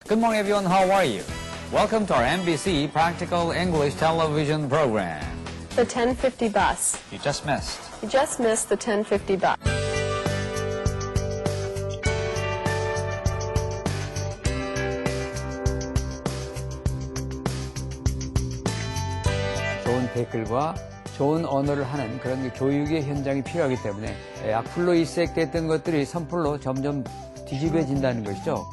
Good morning, everyone. How are you? Welcome to our NBC Practical English television program. The 1050 bus. You just missed. You just missed the 1050 bus. 좋은 댓글과 좋은 언어를 하는 그런 교육의 현장이 필요하기 때문에 악플로 일색됐던 것들이 선플로 점점 뒤집어진다는 것이죠.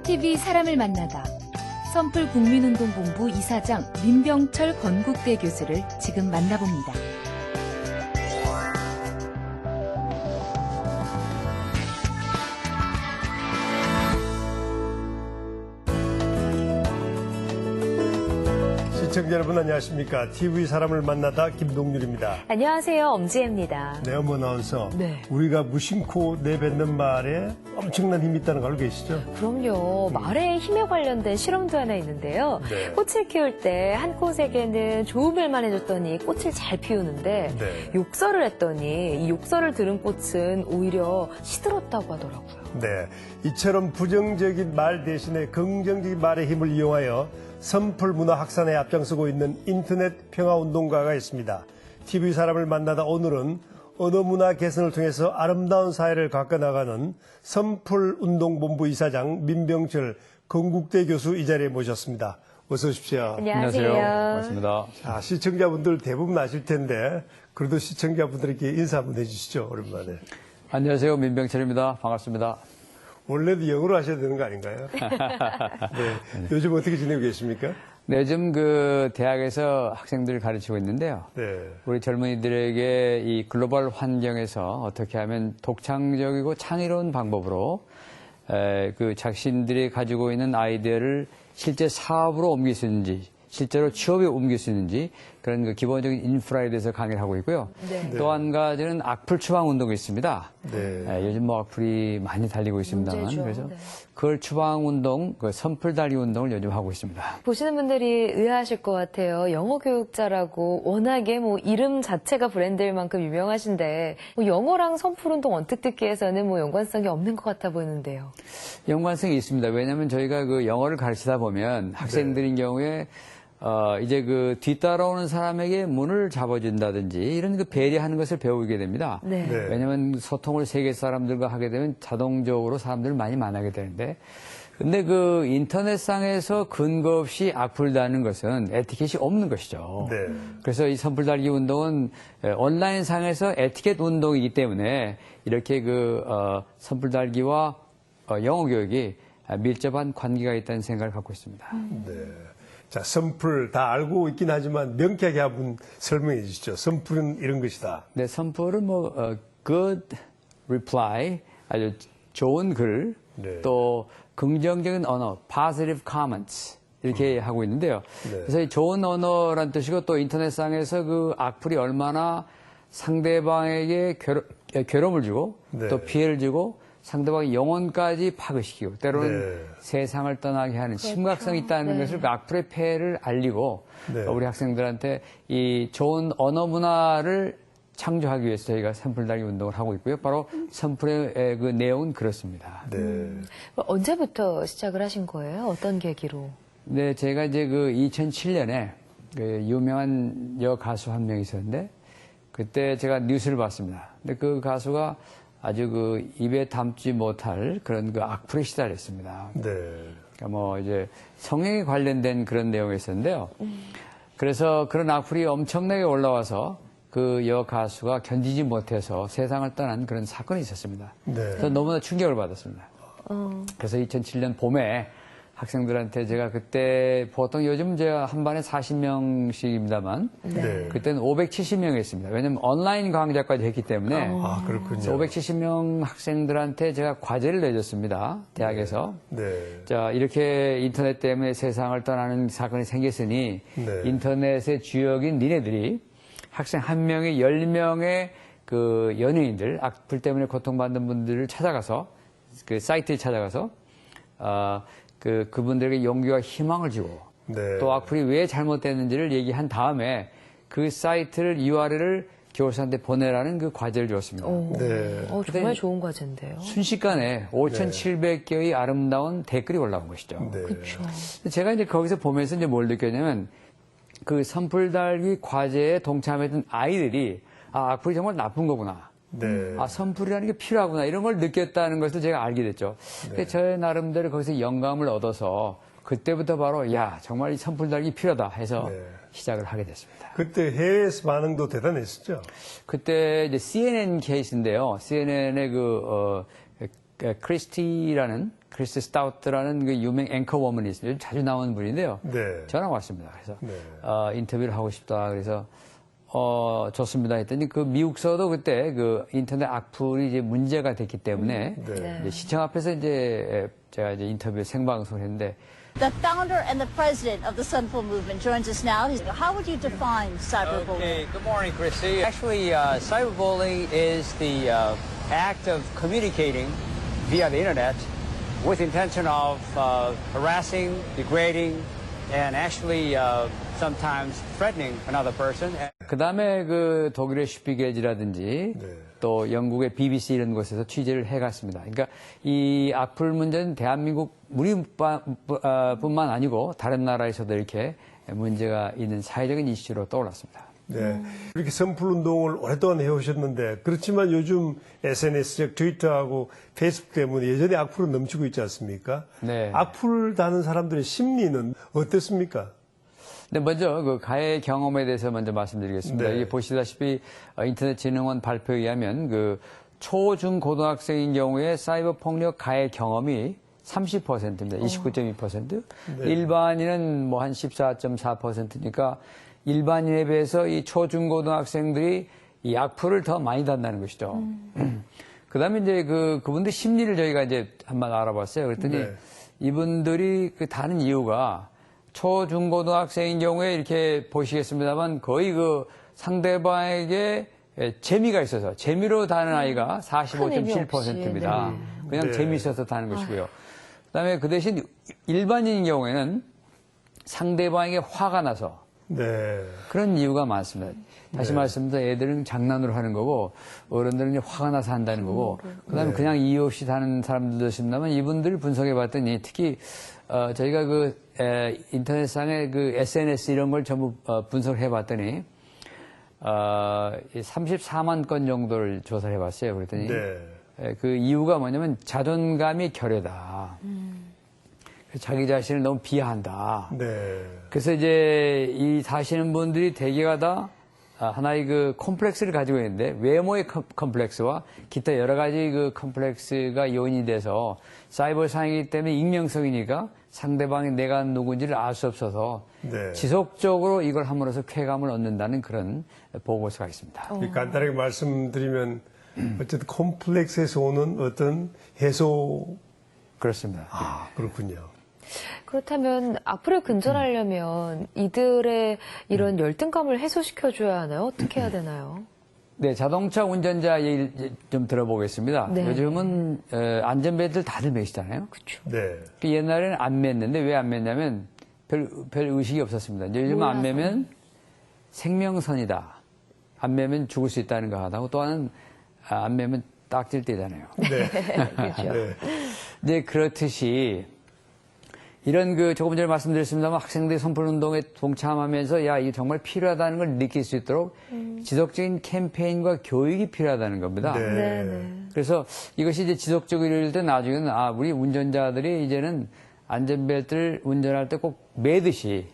TV 사람을 만나다. 선플 국민운동본부 이사장 민병철 건국대 교수를 지금 만나봅니다. 시청자 여러분 안녕하십니까. TV 사람을 만나다 김동률입니다. 안녕하세요. 엄지혜입니다. 네, 어머 아나운서. 네. 우리가 무심코 내뱉는 말에 엄청난 힘이 있다는 걸 알고 계시죠? 그럼요. 말의 힘에 관련된 실험도 하나 있는데요. 네. 꽃을 키울 때 한 꽃에게는 좋은 말만 해줬더니 꽃을 잘 피우는데 네. 욕설을 했더니 이 욕설을 들은 꽃은 오히려 시들었다고 하더라고요. 네. 이처럼 부정적인 말 대신에 긍정적인 말의 힘을 이용하여 선풀 문화 확산에 앞장서고 있는 인터넷 평화운동가가 있습니다. TV 사람을 만나다 오늘은 언어 문화 개선을 통해서 아름다운 사회를 가꿔나가는 선풀운동본부 이사장 민병철 건국대 교수 이 자리에 모셨습니다. 어서 오십시오. 안녕하세요. 반갑습니다. 자, 시청자분들 대부분 아실 텐데 그래도 시청자분들에게 인사 한번 해주시죠. 오랜만에. 안녕하세요. 민병철입니다. 반갑습니다. 원래도 영어로 하셔야 되는 거 아닌가요? 네. 요즘 어떻게 지내고 계십니까? 네, 요즘 대학에서 학생들을 가르치고 있는데요. 네. 우리 젊은이들에게 이 글로벌 환경에서 어떻게 하면 독창적이고 창의로운 방법으로 자신들이 가지고 있는 아이디어를 실제 사업으로 옮길 수 있는지, 실제로 취업에 옮길 수 있는지 그런 기본적인 인프라에 대해서 강의를 하고 있고요. 네. 또 한 가지는 악플 추방 운동이 있습니다. 네. 요즘 악플이 많이 달리고 있습니다만 문제죠. 그래서 네. 그걸 추방 운동, 선플 달기 운동을 요즘 하고 있습니다. 보시는 분들이 의아하실 것 같아요. 영어 교육자라고 워낙에 이름 자체가 브랜드일 만큼 유명하신데 영어랑 선풀운동 언뜻 듣기에서는 연관성이 없는 것 같아 보이는데요. 연관성이 있습니다. 왜냐하면 저희가 영어를 가르치다 보면 학생들인 경우에 이제 뒤따라오는 사람에게 문을 잡아준다든지 이런 배려하는 것을 배우게 됩니다. 네. 네. 왜냐하면 소통을 세계 사람들과 하게 되면 자동적으로 사람들을 많이 만나게 되는데 근데 인터넷상에서 근거 없이 악플 다는 것은 에티켓이 없는 것이죠. 네. 그래서 이 선풀 달기 운동은 온라인상에서 에티켓 운동이기 때문에 이렇게 선풀 달기와 영어 교육이 밀접한 관계가 있다는 생각을 갖고 있습니다. 네. 자, 선풀 다 알고 있긴 하지만 명쾌하게 한번 설명해 주시죠. 선풀은 이런 것이다. 네, 선풀은 good reply, 아주 좋은 글, 네. 또 긍정적인 언어, positive comments 이렇게 하고 있는데요. 네. 그래서 이 좋은 언어란 뜻이고 또 인터넷상에서 악플이 얼마나 상대방에게 괴로움을 주고 네. 또 피해를 주고 상대방의 영혼까지 파괴시키고 때로는 네. 세상을 떠나게 하는 심각성이 있다는 것을 악플의 폐해를 알리고 네. 우리 학생들한테 이 좋은 언어 문화를 창조하기 위해서 저희가 선풀 달기 운동을 하고 있고요. 바로 선풀의 내용은 그렇습니다. 네. 언제부터 시작을 하신 거예요? 어떤 계기로? 네, 제가 이제 2007년에 유명한 여가수 한 명 있었는데 그때 제가 뉴스를 봤습니다. 근데 그 가수가 아주 입에 담지 못할 그런 악플에 시달렸습니다. 네. 그러니까 이제 성형에 관련된 그런 내용이 있었는데요. 그래서 그런 악플이 엄청나게 올라와서 그 여가수가 견디지 못해서 세상을 떠난 그런 사건이 있었습니다. 네. 그래서 너무나 충격을 받았습니다. 그래서 2007년 봄에 학생들한테 제가 그때 보통 요즘 제가 한 반에 40명씩입니다만 네. 그때는 570명이 있습니다. 왜냐하면 온라인 강좌까지 했기 때문에 아, 그렇군요. 570명 학생들한테 제가 과제를 내줬습니다. 대학에서. 네. 자, 이렇게 인터넷 때문에 세상을 떠나는 사건이 생겼으니 네. 인터넷의 주역인 니네들이 학생 한 명이 10명의 연예인들, 악플 때문에 고통받는 분들을 찾아가서 사이트에 찾아가서 그분들에게 용기와 희망을 주고 네. 또 악플이 왜 잘못됐는지를 얘기한 다음에 그 사이트를 URL을 교사한테 보내라는 그 과제를 줬습니다. 네. 정말 좋은 과제인데요. 순식간에 5,700개의 아름다운 댓글이 올라온 것이죠. 네. 그렇죠. 제가 이제 거기서 보면서 이제 뭘 느꼈냐면 그 선풀 달기 과제에 동참했던 아이들이 악플이 정말 나쁜 거구나. 네. 선풀이라는 게 필요하구나. 이런 걸 느꼈다는 것을 제가 알게 됐죠. 근데 저의 나름대로 거기서 영감을 얻어서 그때부터 바로 정말 이 선풀 달기 필요하다 해서 시작을 하게 됐습니다. 그때 해외에서 반응도 대단했었죠. 그때 이제 CNN 케이스인데요. CNN의 크리스티 스타우트라는 그 유명 앵커워먼이 있어요. 요즘 자주 나오는 분인데요. 네. 전화 왔습니다. 그래서 네. 인터뷰를 하고 싶다. 그래서 좋습니다 했더니 그 미국서도 그때 그 인터넷 악플이 이제 문제가 됐기 때문에 이제 시청 앞에서 이제 제가 이제 인터뷰 생방송을 했는데 The founder and the president of the Sunful Movement joins us now. How would you define cyberbullying? Okay, good morning, Chrissy. Actually, cyberbullying is the act of communicating via the internet with intention of harassing, degrading, and actually sometimes threatening another person. 그 다음에 그 독일의 슈피겔지라든지 또 영국의 BBC 이런 곳에서 취재를 해갔습니다. 그러니까 이 악플 문제는 대한민국 우리뿐만 아니고 다른 나라에서도 이렇게 문제가 있는 사회적인 이슈로 떠올랐습니다. 네. 이렇게 선풀 운동을 오랫동안 해오셨는데 그렇지만 요즘 SNS, 즉 트위터하고 페이스북 때문에 여전히 악플은 넘치고 있지 않습니까? 네. 악플 다는 사람들의 심리는 어땠습니까? 네, 먼저 그 가해 경험에 대해서 먼저 말씀드리겠습니다. 네. 이게 보시다시피 인터넷진흥원 발표에 의하면 그 초, 중, 고등학생인 경우에 사이버 폭력 가해 경험이 30%입니다. 29.2%. 일반인은 뭐 한 14.4%니까 일반인에 비해서 이 초, 중, 고등학생들이 이 악플을 더 많이 단다는 것이죠. 그 다음에 이제 그분들 심리를 저희가 이제 한번 알아봤어요. 그랬더니 이분들이 그 다른 이유가 초, 중, 고등학생인 경우에 이렇게 보시겠습니다만 거의 그 상대방에게 재미가 있어서 재미로 다는 아이가 45.7%입니다. 그냥 재미있어서 다는 것이고요. 그다음에 그 대신 일반인인 경우에는 상대방에게 화가 나서 그런 이유가 많습니다. 다시 말씀드려 애들은 장난으로 하는 거고 어른들은 화가 나서 한다는 거고 그다음에 그냥 이유 없이 다는 사람들도 있습니다만 이분들을 분석해 봤더니 특히 저희가 인터넷상의 그 SNS 이런 걸 전부 분석을 해 봤더니 34만 건 정도를 조사를 해 봤어요. 그랬더니 그 이유가 뭐냐면 자존감이 결여다. 자기 자신을 너무 비하한다. 그래서 이제 이 사시는 분들이 대개가 다 하나의 그 컴플렉스를 가지고 있는데 외모의 컴플렉스와 기타 여러 가지 그 컴플렉스가 요인이 돼서 사이버상이기 때문에 익명성이니까 상대방이 내가 누군지를 알 수 없어서 지속적으로 이걸 함으로써 쾌감을 얻는다는 그런 보고서가 있습니다. 간단하게 말씀드리면 어쨌든 콤플렉스에서 오는 어떤 해소. 그렇습니다. 그렇군요. 그렇다면 악플을 근절하려면 이들의 이런 열등감을 해소시켜줘야 하나요? 어떻게 해야 되나요? 네, 자동차 운전자 얘기 좀 들어보겠습니다. 네. 요즘은 안전벨트를 다들 매시잖아요. 그렇죠. 옛날에는 안 맸는데 왜 안 맸냐면 별 의식이 없었습니다. 요즘은 안 매면 생명선이다. 안 매면 죽을 수 있다는 거 하다고 또 하나는 안 매면 딱질 때잖아요. 그렇죠. 이제 그렇듯이 이런 조금 전에 말씀드렸습니다만 학생들이 선풀운동에 동참하면서 이게 정말 필요하다는 걸 느낄 수 있도록 지속적인 캠페인과 교육이 필요하다는 겁니다. 그래서 이것이 이제 지속적으로 이럴 때 나중에는 우리 운전자들이 이제는 안전벨트를 운전할 때 꼭 매듯이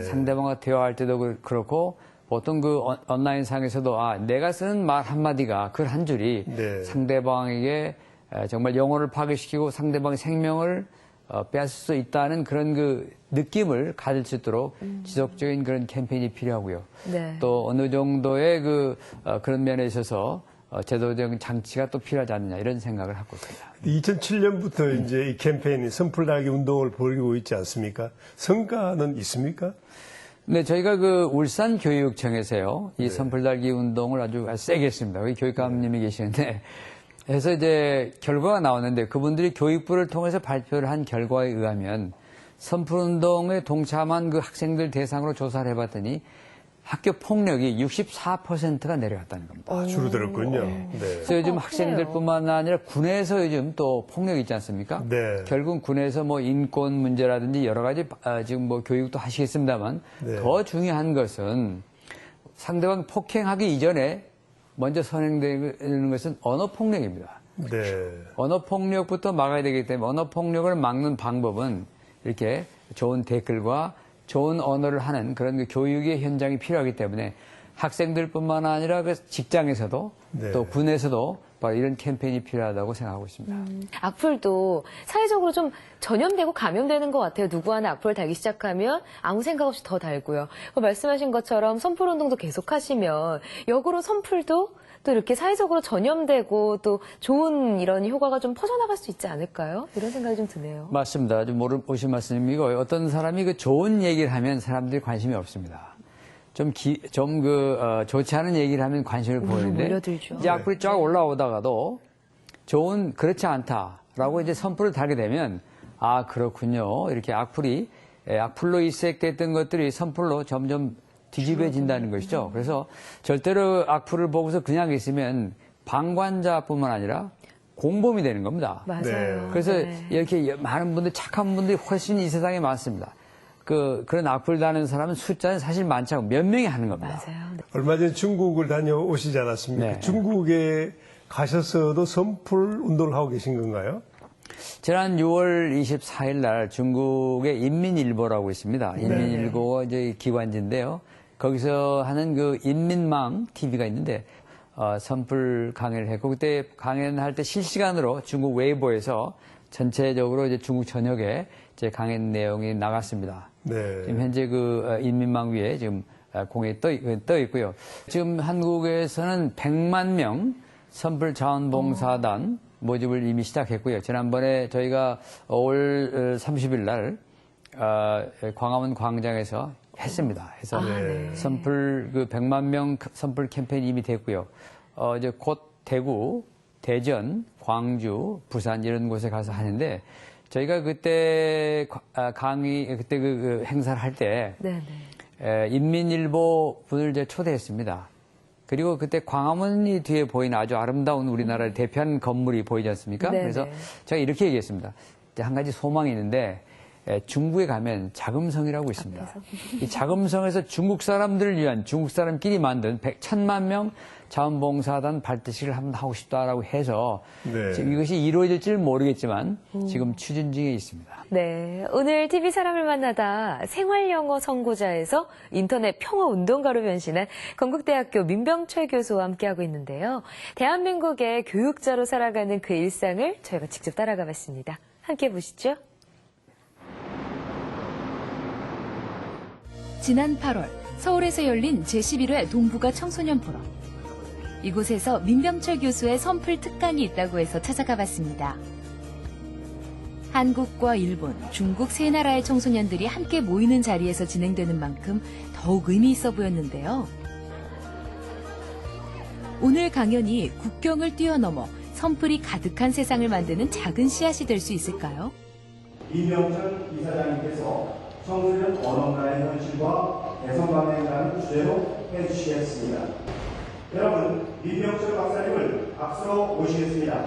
상대방과 대화할 때도 그렇고 보통 그 온라인 상에서도 내가 쓰는 말 한마디가 글 한 줄이 상대방에게 정말 영혼을 파괴시키고 상대방의 생명을 빼앗을 수 있다는 그런 그 느낌을 가질 수 있도록 지속적인 그런 캠페인이 필요하고요. 또 어느 정도의 그런 면에 있어서 제도적인 장치가 또 필요하지 않느냐 이런 생각을 하고 있습니다. 2007년부터 이제 이 캠페인이 선풀 달기 운동을 벌이고 있지 않습니까? 성과는 있습니까? 네, 저희가 울산교육청에서요, 이 선풀 달기 운동을 아주 세게 했습니다. 거기 교육감님이 계시는데, 그래서 이제 결과가 나왔는데 그분들이 교육부를 통해서 발표를 한 결과에 의하면 선풀 운동에 동참한 그 학생들 대상으로 조사를 해봤더니 학교 폭력이 64%가 내려갔다는 겁니다. 아, 줄어들었군요. 네. 그래서 요즘 학생들뿐만 아니라 군에서 요즘 또 폭력이 있지 않습니까? 네. 결국 군에서 뭐 인권 문제라든지 여러 가지 지금 뭐 교육도 하시겠습니다만 네. 더 중요한 것은 상대방 폭행하기 이전에 먼저 선행되는 것은 언어 폭력입니다. 네. 언어 폭력부터 막아야 되기 때문에 언어 폭력을 막는 방법은 이렇게 좋은 댓글과 좋은 언어를 하는 그런 그 교육의 현장이 필요하기 때문에 학생들뿐만 아니라 그 직장에서도 네. 또 군에서도 바로 이런 캠페인이 필요하다고 생각하고 있습니다. 악플도 사회적으로 좀 전염되고 감염되는 것 같아요. 누구 하나 악플을 달기 시작하면 아무 생각 없이 더 달고요. 말씀하신 것처럼 선풀 운동도 계속 하시면 역으로 선풀도 또 이렇게 사회적으로 전염되고 또 좋은 이런 효과가 좀 퍼져나갈 수 있지 않을까요? 이런 생각이 좀 드네요. 맞습니다. 좀 오신 말씀이고 어떤 사람이 그 좋은 얘기를 하면 사람들이 관심이 없습니다. 좋지 않은 얘기를 하면 관심을 보이는데 몰려들죠. 이제 악플이 쫙 올라오다가도 그렇지 않다라고 이제 선풀을 달게 되면 아, 그렇군요. 이렇게 악플로 이색됐던 것들이 선풀로 점점 뒤집어진다는 것이죠. 그래서 절대로 악플을 보고서 그냥 있으면 방관자뿐만 아니라 공범이 되는 겁니다. 맞아요. 네. 그래서 네. 이렇게 많은 분들, 착한 분들이 훨씬 이 세상에 많습니다. 그런 악플 다는 사람은 숫자는 사실 많지 않고 몇 명이 하는 겁니다. 맞아요. 네. 얼마 전에 중국을 다녀오시지 않았습니까? 네. 중국에 가셔서도 선풀 운동을 하고 계신 건가요? 지난 6월 24일 날 중국의 인민일보라고 있습니다. 인민일보가 이제 기관지인데요. 거기서 하는 그 인민망 TV가 있는데 선풀 강의를 했고 그때 강연을 할 때 실시간으로 중국 웨이보에서 전체적으로 이제 중국 전역에 제 강의 내용이 나갔습니다. 네. 지금 현재 그 인민망 위에 지금 공에 떠 있고요. 지금 한국에서는 100만 명 선풀 자원봉사단 모집을 이미 시작했고요. 지난번에 저희가 5월 30일 날 광화문 광장에서 했습니다. 해서 선풀 100만 명 선풀 캠페인이 이미 됐고요. 이제 곧 대구, 대전, 광주, 부산 이런 곳에 가서 하는데 저희가 그때 그때 그 행사를 할 때 인민일보 분을 이제 초대했습니다. 그리고 그때 광화문이 뒤에 보이는 아주 아름다운 우리나라를 대표하는 건물이 보이지 않습니까? 네네. 그래서 제가 이렇게 얘기했습니다. 한 가지 소망이 있는데 중국에 가면 자금성이라고 있습니다. 이 자금성에서 중국 사람들을 위한 중국 사람끼리 만든 1,000만 명 자원봉사단 발대식을 한번 하고 싶다라고 해서 네. 지금 이것이 이루어질지는 모르겠지만 지금 추진 중에 있습니다. 네, 오늘 TV 사람을 만나다 생활영어 선고자에서 인터넷 평화운동가로 변신한 건국대학교 민병철 교수와 함께하고 있는데요. 대한민국의 교육자로 살아가는 그 일상을 저희가 직접 따라가 봤습니다. 함께 보시죠. 지난 8월 서울에서 열린 제11회 동북아 청소년 포럼. 이곳에서 민병철 교수의 선풀 특강이 있다고 해서 찾아가 봤습니다. 한국과 일본, 중국 세 나라의 청소년들이 함께 모이는 자리에서 진행되는 만큼 더욱 의미 있어 보였는데요. 오늘 강연이 국경을 뛰어넘어 선풀이 가득한 세상을 만드는 작은 씨앗이 될 수 있을까요? 이병철 이사장님께서 청소년 언어가의 현실과 개성방향이라는 주제로 해주시겠습니다. 여러분, 이병철 박사님을 박수로 모시겠습니다.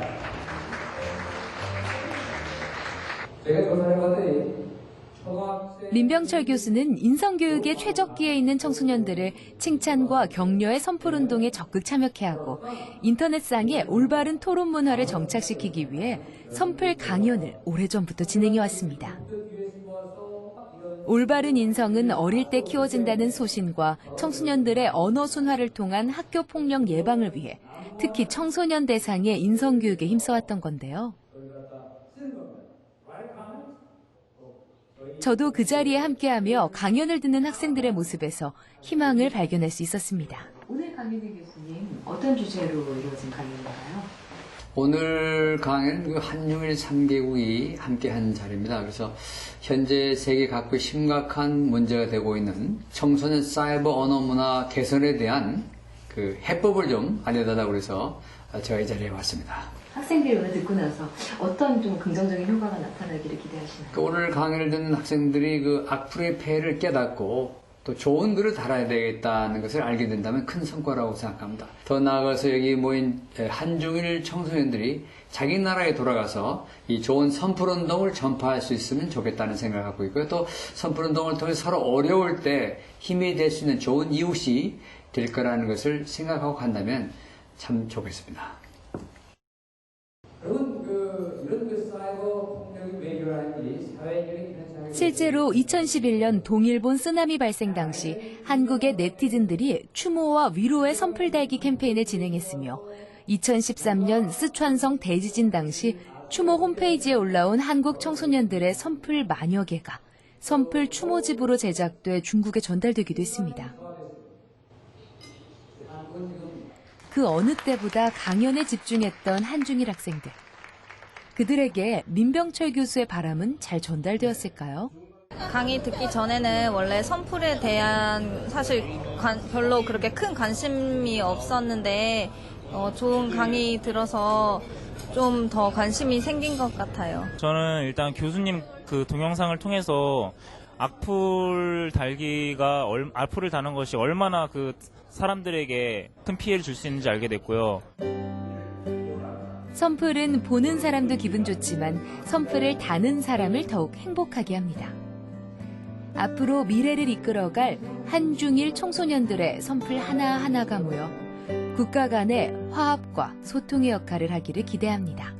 민병철 교수는 인성교육의 최적기에 있는 청소년들을 칭찬과 격려의 선풀운동에 적극 참여케 하고 인터넷상에 올바른 토론 문화를 정착시키기 위해 선풀 강연을 오래전부터 진행해왔습니다. 올바른 인성은 어릴 때 키워진다는 소신과 청소년들의 언어 순화를 통한 학교 폭력 예방을 위해 특히 청소년 대상의 인성교육에 힘써왔던 건데요. 저도 그 자리에 함께하며 강연을 듣는 학생들의 모습에서 희망을 발견할 수 있었습니다. 오늘 강연의 교수님, 어떤 주제로 이루어진 강연인가요? 오늘 강연은 그 한중일 3개국이 함께한 자리입니다. 그래서 현재 세계 각국의 심각한 문제가 되고 있는 청소년 사이버 언어 문화 개선에 대한 그 해법을 좀 알려달라고 그래서 제가 이 자리에 왔습니다. 학생들이 오늘 듣고 나서 어떤 좀 긍정적인 효과가 나타나기를 기대하시나요? 오늘 강의를 듣는 학생들이 그 악플의 폐해를 깨닫고 또 좋은 글을 달아야 되겠다는 것을 알게 된다면 큰 성과라고 생각합니다. 더 나아가서 여기 모인 한중일 청소년들이 자기 나라에 돌아가서 이 좋은 선풀운동을 전파할 수 있으면 좋겠다는 생각을 갖고 있고요. 또 선풀운동을 통해 서로 어려울 때 힘이 될 수 있는 좋은 이웃이 될 거라는 것을 생각하고 간다면 참 좋겠습니다. 여러분, 이런 사이버 폭력이 왜 일어나는지 사회적인 실제로 2011년 동일본 쓰나미 발생 당시 한국의 네티즌들이 추모와 위로의 선풀 달기 캠페인을 진행했으며 2013년 스촨성 대지진 당시 추모 홈페이지에 올라온 한국 청소년들의 선풀 만여 개가 선풀 추모집으로 제작돼 중국에 전달되기도 했습니다. 그 어느 때보다 강연에 집중했던 한중일 학생들. 그들에게 민병철 교수의 바람은 잘 전달되었을까요? 강의 듣기 전에는 원래 선풀에 대한 사실 별로 그렇게 큰 관심이 없었는데 좋은 강의 들어서 좀 더 관심이 생긴 것 같아요. 저는 일단 교수님 그 동영상을 통해서 악플 악플을 다는 것이 얼마나 그 사람들에게 큰 피해를 줄 수 있는지 알게 됐고요. 선풀은 보는 사람도 기분 좋지만 선풀을 다는 사람을 더욱 행복하게 합니다. 앞으로 미래를 이끌어갈 한중일 청소년들의 선풀 하나하나가 모여 국가 간의 화합과 소통의 역할을 하기를 기대합니다.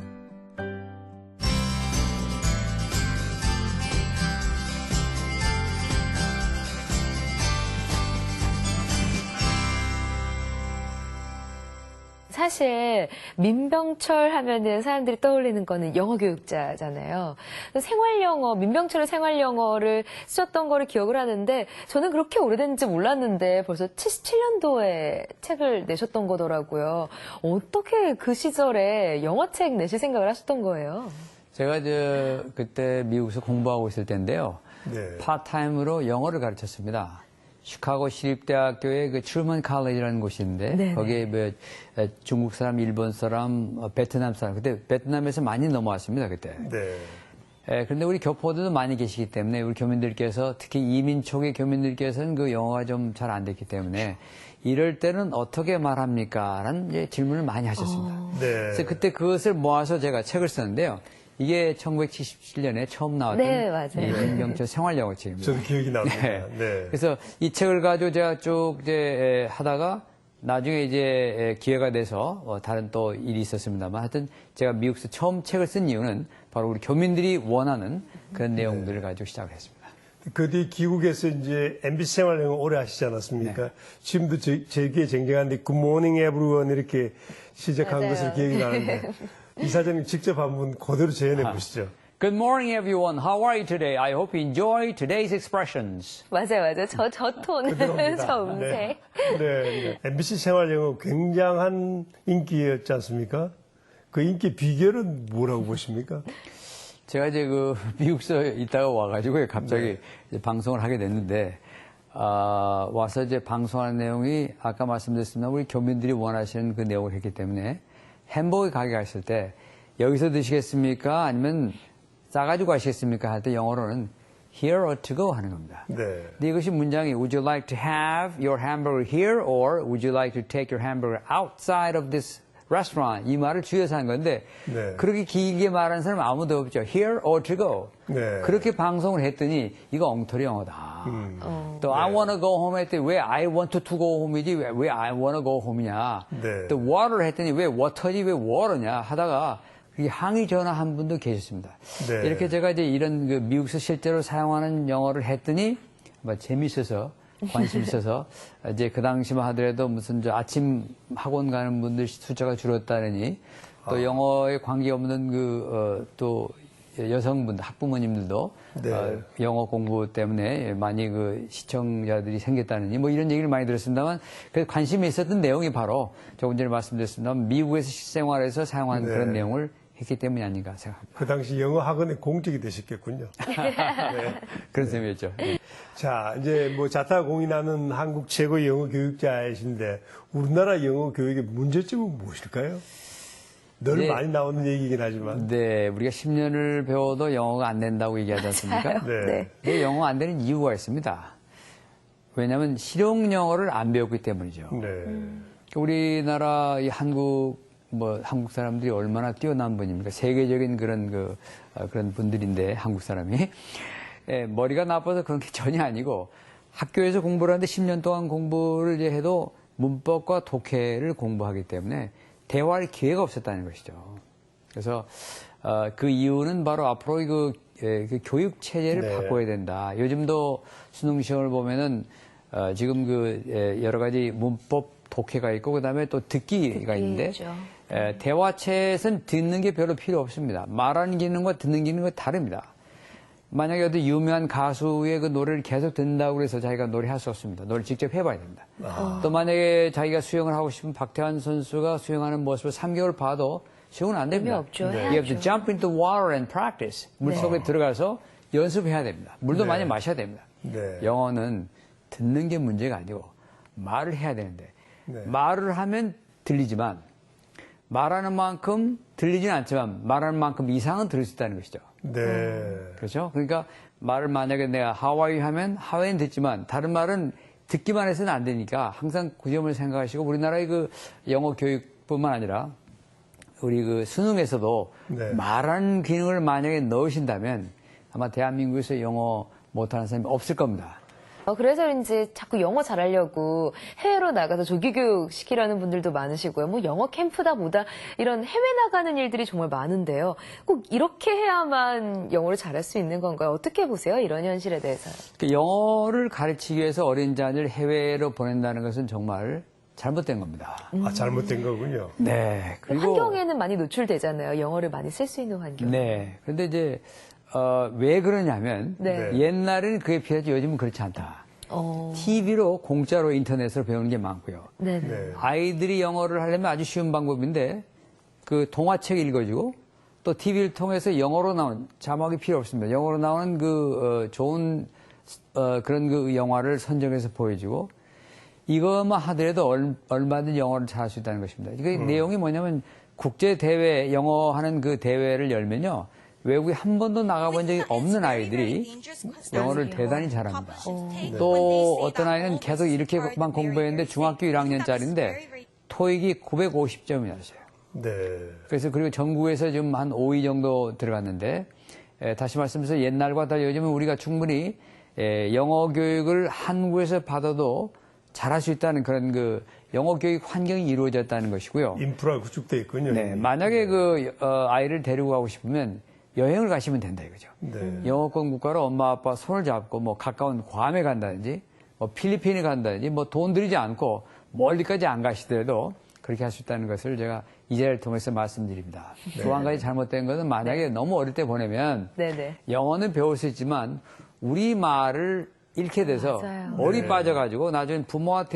사실 민병철 하면은 사람들이 떠올리는 거는 영어 교육자잖아요. 생활 영어, 민병철의 생활 영어를 쓰셨던 거를 기억을 하는데 저는 그렇게 오래된지 몰랐는데 벌써 77년도에 책을 내셨던 거더라고요. 어떻게 그 시절에 영어책 내실 생각을 하셨던 거예요? 제가 그때 미국에서 공부하고 있을 때인데요. 네. 파트타임으로 영어를 가르쳤습니다. 시카고 시립대학교의 그 트루먼 칼리지라는 곳이 있는데 네네. 거기에 뭐 중국 사람, 일본 사람, 베트남 사람 그때 베트남에서 많이 넘어왔습니다 그때. 네. 그런데 우리 교포들도 많이 계시기 때문에 우리 교민들께서 특히 이민 초기 교민들께서는 그 영어가 좀 잘 안 됐기 때문에 이럴 때는 어떻게 말합니까? 라는 질문을 많이 하셨습니다. 네. 그래서 그때 그것을 모아서 제가 책을 썼는데요. 이게 1977년에 처음 나왔던 네, 맞아요. 민병철 생활영어 책입니다. 저도 기억이 납니다. 네. 네. 그래서 이 책을 가지고 제가 쭉 이제 하다가 나중에 이제 기회가 돼서 다른 또 일이 있었습니다만 하여튼 제가 미국에서 처음 책을 쓴 이유는 바로 우리 교민들이 원하는 그런 내용들을 가지고 시작을 했습니다. 그 뒤 기국에서 이제 MBC 생활영어 오래 하시지 않았습니까? 네. 지금도 제게 쟁쟁한데 굿모닝 에브리원 이렇게 시작한 맞아요. 것을 기억이 나는데 이사장님 직접 한번 그대로 재현해 보시죠. Good morning, everyone. How are you today? I hope you enjoy today's expressions. 맞아요. 저 톤, 그대로입니다. 저 음색. 네. 네. MBC 생활영어 굉장한 인기였지 않습니까? 그 인기 비결은 뭐라고 보십니까? 제가 이제 미국에서 있다가 와가지고 갑자기 이제 방송을 하게 됐는데, 와서 이제 방송하는 내용이 아까 말씀드렸습니다. 우리 교민들이 원하시는 그 내용을 했기 때문에 햄버거 가게 갔을 때 여기서 드시겠습니까? 아니면 싸가지고 가시겠습니까? 할 때 영어로는 here or to go 하는 겁니다. 네. 근데 이것이 문장이 would you like to have your hamburger here or would you like to take your hamburger outside of this restaurant? 이 말을 주의해서 하는 건데 네. 그렇게 길게 말하는 사람 아무도 없죠. here or to go. 네. 그렇게 방송을 했더니 이거 엉터리 영어다. 또 I wanna go home 했더니 왜 I want to go home이지 왜 I wanna go home이냐. 네. 또 water 했더니 왜 water지 왜 water냐 하다가 항의 전화한 분도 계셨습니다. 네. 이렇게 제가 이제 이런 그 미국에서 실제로 사용하는 영어를 했더니 재밌어서 관심 있어서 이제 그 당시만 하더라도 무슨 아침 학원 가는 분들 숫자가 줄었다느니 또 영어에 관계없는 또 여성분들 학부모님들도 네. 영어 공부 때문에 많이 그 시청자들이 생겼다느니 뭐 이런 얘기를 많이 들었습니다만 그 관심이 있었던 내용이 바로 조금 전에 말씀드렸습니다만 미국에서 실생활에서 사용하는 네. 그런 내용을 했기 때문이 아닌가 생각합니다. 그 당시 영어 학원에 공직이 되셨겠군요. 네. 그런 셈이었죠. 네. 자, 이제 뭐 자타공인하는 한국 최고의 영어 교육자이신데 우리나라 영어 교육의 문제점은 무엇일까요? 늘 네. 많이 나오는 얘기긴 하지만. 네, 우리가 10년을 배워도 영어가 안 된다고 얘기하지 않습니까? 네. 근데 영어 안 되는 이유가 있습니다. 왜냐하면 실용 영어를 안 배웠기 때문이죠. 네. 우리나라 이 한국 사람들이 얼마나 뛰어난 분입니까? 세계적인 그런 분들인데, 한국 사람이. 예, 머리가 나빠서 그런 게 전혀 아니고, 학교에서 공부를 하는데 10년 동안 공부를 이제 해도 문법과 독해를 공부하기 때문에 대화할 기회가 없었다는 것이죠. 그래서, 그 이유는 바로 앞으로 그 교육 체제를 네. 바꿔야 된다. 요즘도 수능 시험을 보면은, 지금 여러 가지 문법 독해가 있고, 그 다음에 또 듣기가 있는데, 대화챗은 듣는 게 별로 필요 없습니다. 말하는 기능과 듣는 기능은 다릅니다. 만약에 어떤 유명한 가수의 그 노래를 계속 듣는다고 해서 자기가 노래할 수 없습니다. 노래를 직접 해봐야 됩니다. 또 만약에 자기가 수영을 하고 싶으면 박태환 선수가 수영하는 모습을 3개월 봐도 수영은 안 됩니다. 없죠. You have to jump into water and practice. 물속에 들어가서 연습해야 됩니다. 물도 많이 마셔야 됩니다. 네. 영어는 듣는 게 문제가 아니고 말을 해야 되는데 네. 말을 하면 들리지만 말하는 만큼 들리지는 않지만 말하는 만큼 이상은 들을 수 있다는 것이죠. 네. 그렇죠? 그러니까 말을 만약에 내가 하와이 하면 하와이는 듣지만 다른 말은 듣기만 해서는 안 되니까 항상 그 점을 생각하시고 우리나라의 그 영어 교육뿐만 아니라 우리 그 수능에서도 네. 말하는 기능을 만약에 넣으신다면 아마 대한민국에서 영어 못하는 사람이 없을 겁니다. 그래서 이제 자꾸 영어 잘하려고 해외로 나가서 조기교육 시키려는 분들도 많으시고요. 뭐 영어 캠프다 뭐다 이런 해외 나가는 일들이 정말 많은데요. 꼭 이렇게 해야만 영어를 잘할 수 있는 건가요? 어떻게 보세요? 이런 현실에 대해서. 영어를 가르치기 위해서 어린 자녀를 해외로 보낸다는 것은 정말 잘못된 겁니다. 잘못된 거군요. 네. 그리고 환경에는 많이 노출되잖아요. 영어를 많이 쓸 수 있는 환경. 네. 그런데 이제 왜 그러냐면 네. 옛날에는 그게 필요하지 요즘은 그렇지 않다. TV로 공짜로 인터넷으로 배우는 게 많고요. 네네. 네. 아이들이 영어를 하려면 아주 쉬운 방법인데 그 동화책 읽어주고 또 TV를 통해서 영어로 나온 자막이 필요 없습니다. 영어로 나오는 좋은 그런 그 영화를 선정해서 보여주고 이것만 하더라도 얼마든지 영어를 잘할 수 있다는 것입니다. 이게 내용이 뭐냐면 국제 대회 영어 하는 그 대회를 열면요. 외국에 한 번도 나가본 적이 없는 아이들이 영어를 대단히 잘합니다. 또 어떤 아이는 계속 이렇게만 공부했는데 중학교 1학년짜리인데 토익이 950점이 나왔어요. 네. 그래서 그리고 전국에서 지금 한 5위 정도 들어갔는데 다시 말씀드려서 옛날과 달리 요즘은 우리가 충분히 영어 교육을 한국에서 받아도 잘할 수 있다는 그런 그 영어 교육 환경이 이루어졌다는 것이고요. 인프라 구축돼 있군요. 네, 만약에 아이를 데리고 가고 싶으면 여행을 가시면 된다 이거죠. 네. 영어권 국가로 엄마 아빠 손을 잡고 뭐 가까운 괌에 간다든지 뭐 필리핀에 간다든지 뭐 돈 들이지 않고 멀리까지 안 가시더라도 그렇게 할 수 있다는 것을 제가 이 자리를 통해서 말씀드립니다. 또 한 가지 잘못된 것은 만약에 너무 어릴 때 보내면 네네. 영어는 배울 수 있지만 우리 말을 잃게 돼서 맞아요. 머리 네. 빠져가지고 나중에 부모와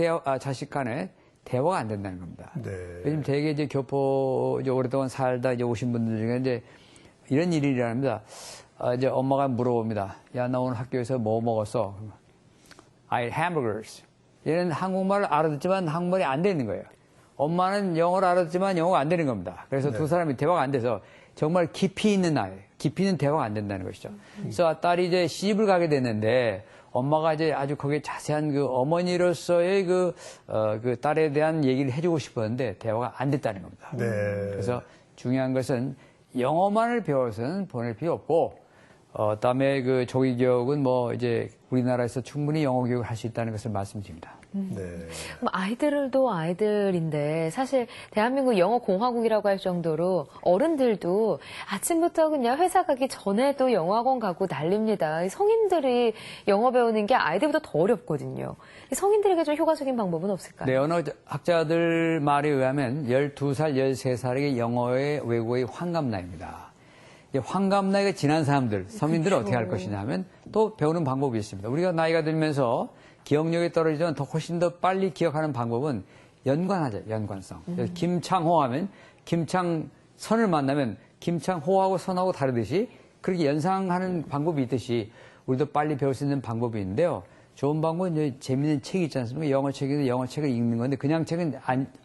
자식 간에 대화가 안 된다는 겁니다. 네. 요즘 되게 이제 교포 이제 오랫동안 살다 이제 오신 분들 중에 이제 이런 일이 일어납니다. 이제 엄마가 물어봅니다. 야, 나 오늘 학교에서 뭐 먹었어? I ate hamburgers. 얘는 한국말을 알아듣지만 한국말이 안 되는 거예요. 엄마는 영어를 알아듣지만 영어가 안 되는 겁니다. 그래서 두 사람이 대화가 안 돼서 정말 깊이 있는 아이, 깊이 있는 대화가 안 된다는 것이죠. 그래서 딸이 이제 시집을 가게 됐는데 엄마가 이제 아주 거기에 자세한 그 어머니로서의 그 딸에 대한 얘기를 해주고 싶었는데 대화가 안 됐다는 겁니다. 네. 그래서 중요한 것은 영어만을 배워서는 보낼 필요 없고, 그다음에 그 조기 교육은 뭐 이제 우리나라에서 충분히 영어 교육을 할 수 있다는 것을 말씀드립니다. 네. 아이들도 아이들인데 사실 대한민국 영어 공화국이라고 할 정도로 어른들도 아침부터 그냥 회사 가기 전에도 영어 학원 가고 난립니다. 성인들이 영어 배우는 게 아이들보다 더 어렵거든요. 성인들에게 좀 효과적인 방법은 없을까요? 네, 언어학자들 말에 의하면 12살, 13살에게 영어의 외국어의 환갑나이입니다. 환갑나이가 지난 사람들, 서민들은 어떻게 할 것이냐 하면 또 배우는 방법이 있습니다. 우리가 나이가 들면서 기억력이 떨어지지만 더 훨씬 더 빨리 기억하는 방법은 연관하죠, 연관성. 김창호 하면 김창선을 만나면 김창호하고 선하고 다르듯이 그렇게 연상하는 방법이 있듯이 우리도 빨리 배울 수 있는 방법이 있는데요. 좋은 방법은 이제 재미있는 책이 있지 않습니까? 영어 책인데 영어 책을 읽는 건데 그냥 책은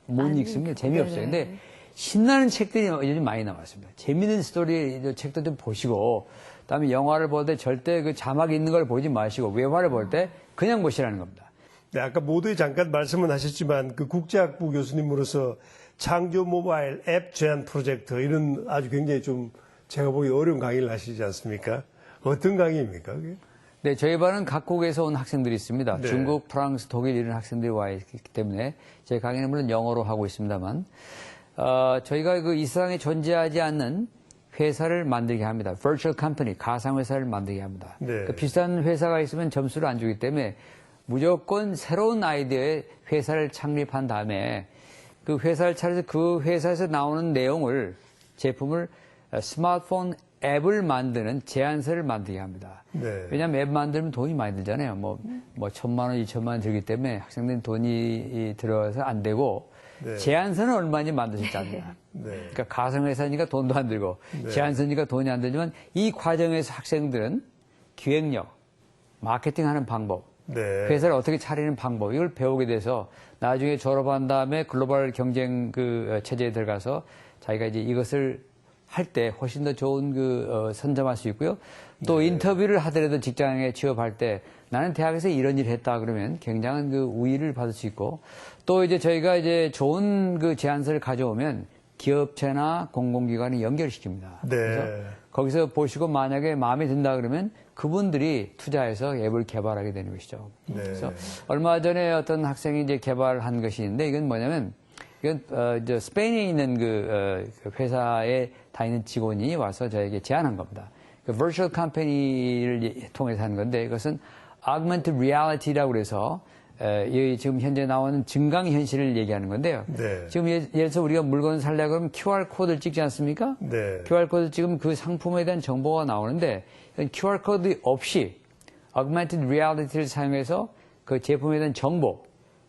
못 읽습니다. 재미없어요. 근데 신나는 책들이 요즘 많이 나왔습니다. 재미있는 스토리 책도 좀 보시고, 그다음에 영화를 볼 때 절대 그 자막 있는 걸 보지 마시고 외화를 볼 때 그냥 보시라는 겁니다. 네, 아까 모두에 잠깐 말씀은 하셨지만 그 국제학부 교수님으로서 창조 모바일 앱 제안 프로젝트 이런 아주 굉장히 좀 제가 보기 어려운 강의를 하시지 않습니까? 어떤 강의입니까? 그게? 네, 저희 반은 각국에서 온 학생들이 있습니다. 네. 중국, 프랑스, 독일 이런 학생들이 와 있기 때문에 제 강의는 물론 영어로 하고 있습니다만 저희가 이 세상에 존재하지 않는 회사를 만들게 합니다. Virtual Company, 가상회사를 만들게 합니다. 네. 비싼 회사가 있으면 점수를 안 주기 때문에 무조건 새로운 아이디어의 회사를 창립한 다음에 그 회사를 차려서 그 회사에서 나오는 내용을, 제품을 스마트폰 앱을 만드는 제안서를 만들게 합니다. 네. 왜냐하면 앱 만들면 돈이 많이 들잖아요. 뭐 1,000만 원, 2,000만 원 들기 때문에 학생들은 돈이 들어서 안 되고 네. 제안서는 얼마인지 만드셨지 않느냐. 네. 그러니까 가상회사니까 돈도 안 들고 제안서니까 돈이 안 들지만 이 과정에서 학생들은 기획력, 마케팅하는 방법, 네. 회사를 어떻게 차리는 방법 이걸 배우게 돼서 나중에 졸업한 다음에 글로벌 경쟁 체제에 들어가서 자기가 이제 이것을 할 때 훨씬 더 좋은 선점할 수 있고요. 또 네. 인터뷰를 하더라도 직장에 취업할 때 나는 대학에서 이런 일을 했다 그러면 굉장한 우위를 받을 수 있고 또 이제 저희가 이제 좋은 제안서를 가져오면 기업체나 공공기관이 연결시킵니다. 네. 그래서 거기서 보시고 만약에 마음에 든다 그러면 그분들이 투자해서 앱을 개발하게 되는 것이죠. 네. 그래서 얼마 전에 어떤 학생이 이제 개발한 것이 있는데 이건 뭐냐면 이건 스페인에 있는 회사에 다니는 직원이 와서 저에게 제안한 겁니다. Virtual Company를 통해서 하는 건데 이것은 Augmented Reality라고 그래서 지금 현재 나오는 증강현실을 얘기하는 건데요. 네. 지금 예를 들어서 우리가 물건을 살려고 그러면 QR코드를 찍지 않습니까? 네. QR코드 찍으면 그 상품에 대한 정보가 나오는데 QR코드 없이 Augmented Reality를 사용해서 그 제품에 대한 정보,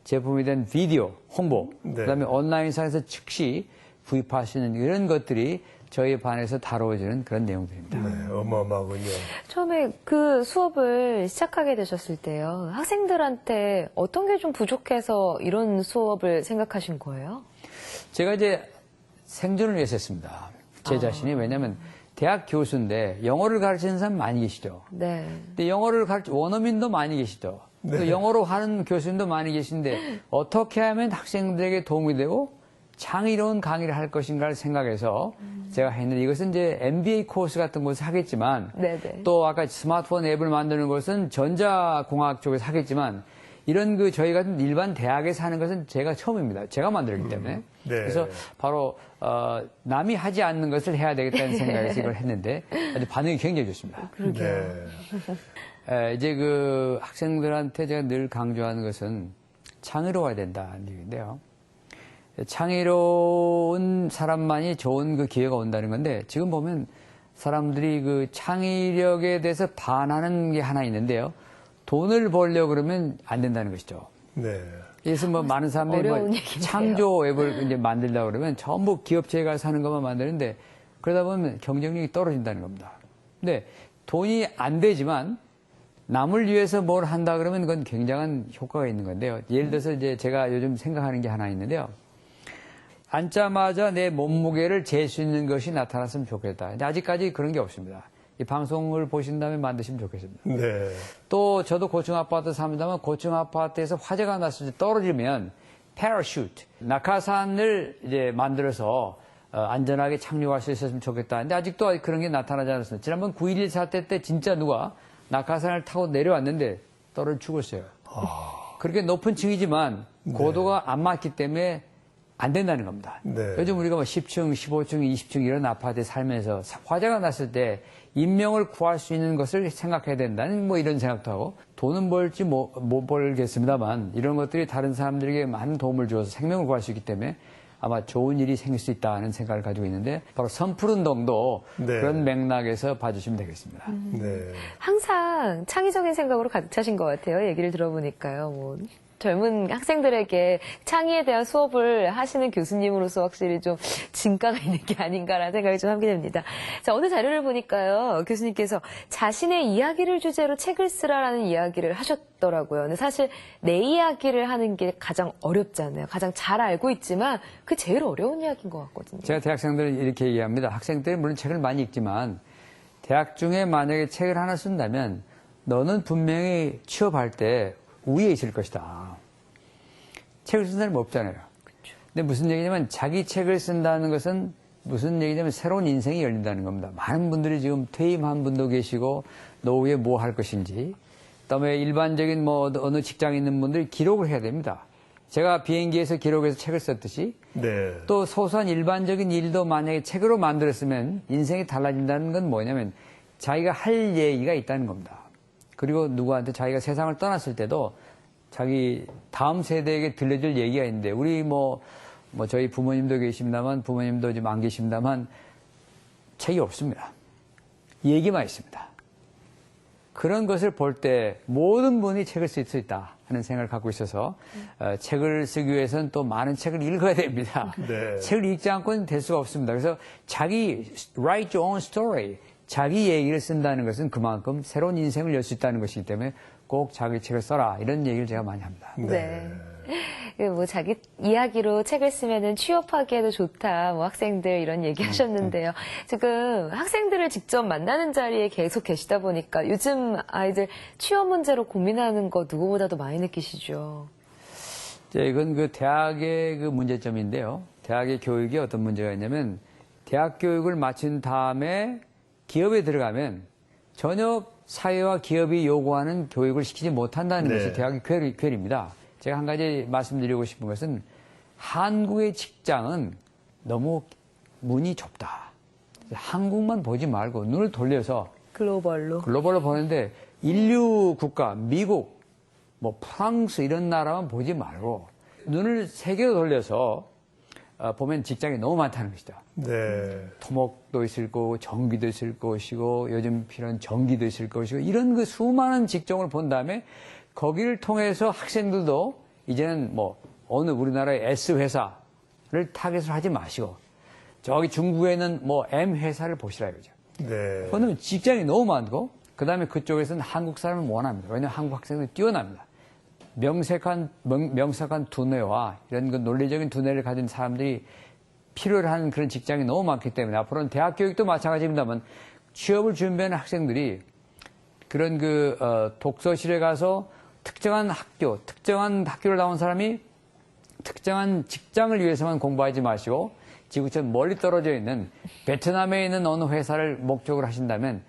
제품에 대한 비디오, 홍보, 네. 그다음에 온라인상에서 즉시 구입할 수 있는 이런 것들이 저희 반에서 다뤄지는 그런 내용들입니다. 네, 어마어마하군요. 처음에 그 수업을 시작하게 되셨을 때요. 학생들한테 어떤 게 좀 부족해서 이런 수업을 생각하신 거예요? 제가 이제 생존을 위해서 했습니다. 제 자신이. 왜냐하면 대학 교수인데 영어를 가르치는 사람 많이 계시죠. 네. 근데 영어를 원어민도 많이 계시죠. 또 영어로 하는 교수님도 많이 계신데 어떻게 하면 학생들에게 도움이 되고 창의로운 강의를 할 것인가를 생각해서 제가 했는데 이것은 이제 MBA 코스 같은 곳에서 하겠지만 네네. 또 아까 스마트폰 앱을 만드는 것은 전자공학 쪽에서 하겠지만 이런 저희 같은 일반 대학에서 하는 것은 제가 처음입니다. 제가 만들기 때문에. 네. 그래서 바로 남이 하지 않는 것을 해야 되겠다는 생각에서 이걸 했는데 아주 반응이 굉장히 좋습니다. 네. 이제 학생들한테 제가 늘 강조하는 것은 창의로워야 된다는 얘기인데요. 창의로운 사람만이 좋은 기회가 온다는 건데 지금 보면 사람들이 창의력에 대해서 반하는 게 하나 있는데요. 돈을 벌려고 그러면 안 된다는 것이죠. 네. 그래서 많은 사람들이 어려운 얘기인데요. 창조 앱을 이제 만들려고 그러면 전부 기업체에 가서 하는 것만 만드는데 그러다 보면 경쟁력이 떨어진다는 겁니다. 근데 돈이 안 되지만 남을 위해서 뭘 한다 그러면 그건 굉장한 효과가 있는 건데요. 예를 들어서 이제 제가 요즘 생각하는 게 하나 있는데요. 앉자마자 내 몸무게를 잴 수 있는 것이 나타났으면 좋겠다. 근데 아직까지 그런 게 없습니다. 이 방송을 보신 다음에 만드시면 좋겠습니다. 네. 또 저도 고층 아파트 삽니다만 고층 아파트에서 화재가 났을 때 떨어지면 패러슈트, 낙하산을 이제 만들어서 안전하게 착륙할 수 있었으면 좋겠다. 근데 아직도 그런 게 나타나지 않았습니다. 지난번 9.11 사태 때 진짜 누가 낙하산을 타고 내려왔는데 떨어져 죽었어요. 그렇게 높은 층이지만 고도가 안 맞기 때문에 안 된다는 겁니다. 네. 요즘 우리가 10층, 15층, 20층 이런 아파트에 살면서 화재가 났을 때 인명을 구할 수 있는 것을 생각해야 된다는 이런 생각도 하고 돈은 벌지 못 벌겠습니다만 이런 것들이 다른 사람들에게 많은 도움을 주어서 생명을 구할 수 있기 때문에 아마 좋은 일이 생길 수 있다는 생각을 가지고 있는데 바로 선풀운동도 네. 그런 맥락에서 봐주시면 되겠습니다. 네. 항상 창의적인 생각으로 가득 차신 것 같아요. 얘기를 들어보니까요. 젊은 학생들에게 창의에 대한 수업을 하시는 교수님으로서 확실히 좀 진가가 있는 게 아닌가라는 생각이 좀 하게 됩니다. 자, 오늘 자료를 보니까요. 교수님께서 자신의 이야기를 주제로 책을 쓰라라는 이야기를 하셨더라고요. 근데 사실 내 이야기를 하는 게 가장 어렵잖아요. 가장 잘 알고 있지만 그게 제일 어려운 이야기인 것 같거든요. 제가 대학생들은 이렇게 얘기합니다. 학생들이 물론 책을 많이 읽지만 대학 중에 만약에 책을 하나 쓴다면 너는 분명히 취업할 때 우위에 있을 것이다. 책을 쓴 사람이 없잖아요. 근데 무슨 얘기냐면 자기 책을 쓴다는 것은 무슨 얘기냐면 새로운 인생이 열린다는 겁니다. 많은 분들이 지금 퇴임한 분도 계시고 노후에 뭐 할 것인지, 그다음에 일반적인 뭐 어느 직장에 있는 분들이 기록을 해야 됩니다. 제가 비행기에서 기록해서 책을 썼듯이 네. 또 소소한 일반적인 일도 만약에 책으로 만들었으면 인생이 달라진다는 건 뭐냐면 자기가 할 얘기가 있다는 겁니다. 그리고 누구한테 자기가 세상을 떠났을 때도 자기 다음 세대에게 들려줄 얘기가 있는데, 우리 뭐 저희 부모님도 계십니다만, 부모님도 지금 안 계십니다만, 책이 없습니다. 얘기만 있습니다. 그런 것을 볼 때 모든 분이 책을 쓸 수 있다 하는 생각을 갖고 있어서 책을 쓰기 위해서는 또 많은 책을 읽어야 됩니다. 네. 책을 읽지 않고는 될 수가 없습니다. 그래서 자기 write your own story, 자기 얘기를 쓴다는 것은 그만큼 새로운 인생을 열 수 있다는 것이기 때문에 꼭 자기 책을 써라, 이런 얘기를 제가 많이 합니다. 네. 뭐 자기 이야기로 책을 쓰면은 취업하기에도 좋다, 뭐 학생들 이런 얘기 하셨는데요. 지금 학생들을 직접 만나는 자리에 계속 계시다 보니까 요즘 아이들 취업 문제로 고민하는 거 누구보다도 많이 느끼시죠. 이건 그 대학의 그 문제점인데요. 대학의 교육이 어떤 문제가 있냐면, 대학 교육을 마친 다음에 기업에 들어가면 전혀 사회와 기업이 요구하는 교육을 시키지 못한다는 네. 것이 대학의 쾌리입니다. 제가 한 가지 말씀드리고 싶은 것은, 한국의 직장은 너무 문이 좁다. 한국만 보지 말고 눈을 돌려서 글로벌로 보는데, 인류 국가, 미국, 뭐 프랑스 이런 나라만 보지 말고 눈을 세계로 돌려서 보면 직장이 너무 많다는 것이죠. 네. 토목도 있을 거고, 전기도 있을 것이고, 요즘 필요한 전기도 있을 것이고, 이런 그 수많은 직종을 본 다음에 거기를 통해서 학생들도 이제는 뭐 어느 우리나라의 S 회사를 타겟을 하지 마시고 저기 중국에는 뭐 M 회사를 보시라 이거죠. 네. 그러면 직장이 너무 많고, 그 다음에 그쪽에서는 한국 사람을 원합니다. 왜냐하면 한국 학생들이 뛰어납니다. 명색한 두뇌와 이런 그 논리적인 두뇌를 가진 사람들이 필요로 하는 그런 직장이 너무 많기 때문에 앞으로는 대학 교육도 마찬가지입니다만, 취업을 준비하는 학생들이 그런 독서실에 가서 특정한 학교를 나온 사람이 특정한 직장을 위해서만 공부하지 마시고 지구처럼 멀리 떨어져 있는 베트남에 있는 어느 회사를 목적으로 하신다면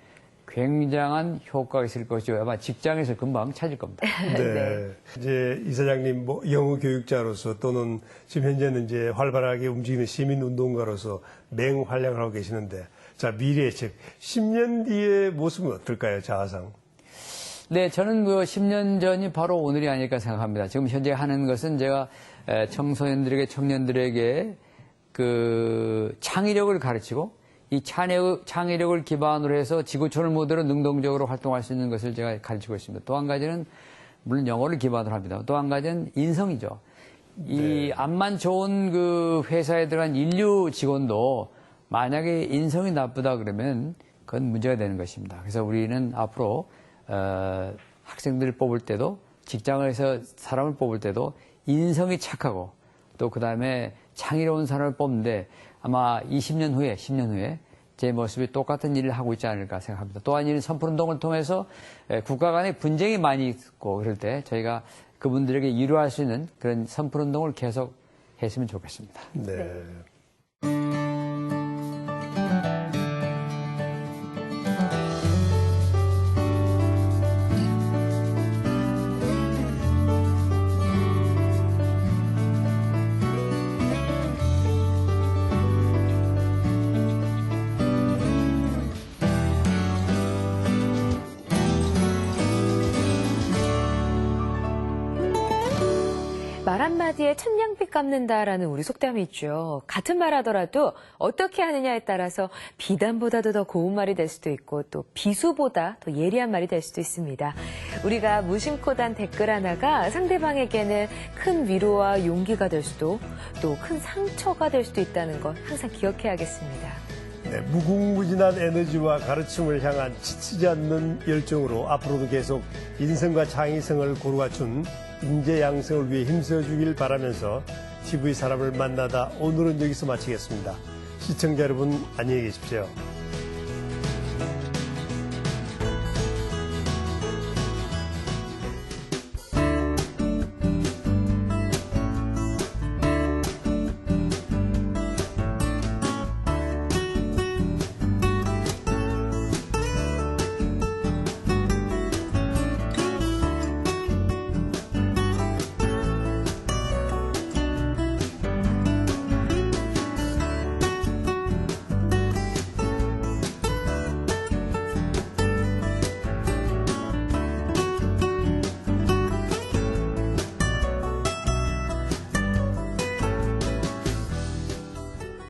굉장한 효과가 있을 것이고 아마 직장에서 금방 찾을 겁니다. 네. 이제 이사장님 뭐 영어 교육자로서 또는 지금 현재는 이제 활발하게 움직이는 시민 운동가로서 맹활약을 하고 계시는데, 자, 미래의 책 10년 뒤의 모습은 어떨까요, 자아상? 네, 저는 그 10년 전이 바로 오늘이 아닐까 생각합니다. 지금 현재 하는 것은 제가 청소년들에게, 청년들에게 그 창의력을 가르치고 이 창의력을 기반으로 해서 지구촌을 모델로 능동적으로 활동할 수 있는 것을 제가 가르치고 있습니다. 또 한 가지는 물론 영어를 기반으로 합니다. 또 한 가지는 인성이죠. 이 앞만 좋은 그 회사에 들어간 인류 직원도 만약에 인성이 나쁘다 그러면 그건 문제가 되는 것입니다. 그래서 우리는 앞으로 학생들을 뽑을 때도, 직장에서 사람을 뽑을 때도 인성이 착하고 또 그 다음에 창의로운 사람을 뽑는데 아마 10년 후에 제 모습이 똑같은 일을 하고 있지 않을까 생각합니다. 또한 이 선풀운동을 통해서 국가 간의 분쟁이 많이 있고 그럴 때 저희가 그분들에게 위로할 수 있는 그런 선풀운동을 계속 했으면 좋겠습니다. 네. 말 한마디에 천냥빚 갚는다라는 우리 속담이 있죠. 같은 말 하더라도 어떻게 하느냐에 따라서 비단보다도 더 고운 말이 될 수도 있고 또 비수보다 더 예리한 말이 될 수도 있습니다. 우리가 무심코 단 댓글 하나가 상대방에게는 큰 위로와 용기가 될 수도 또 큰 상처가 될 수도 있다는 것 항상 기억해야겠습니다. 네, 무궁무진한 에너지와 가르침을 향한 지치지 않는 열정으로 앞으로도 계속 인성과 창의성을 고루 갖춘 인재 양성을 위해 힘써주길 바라면서 TV 사람을 만나다 오늘은 여기서 마치겠습니다. 시청자 여러분 안녕히 계십시오.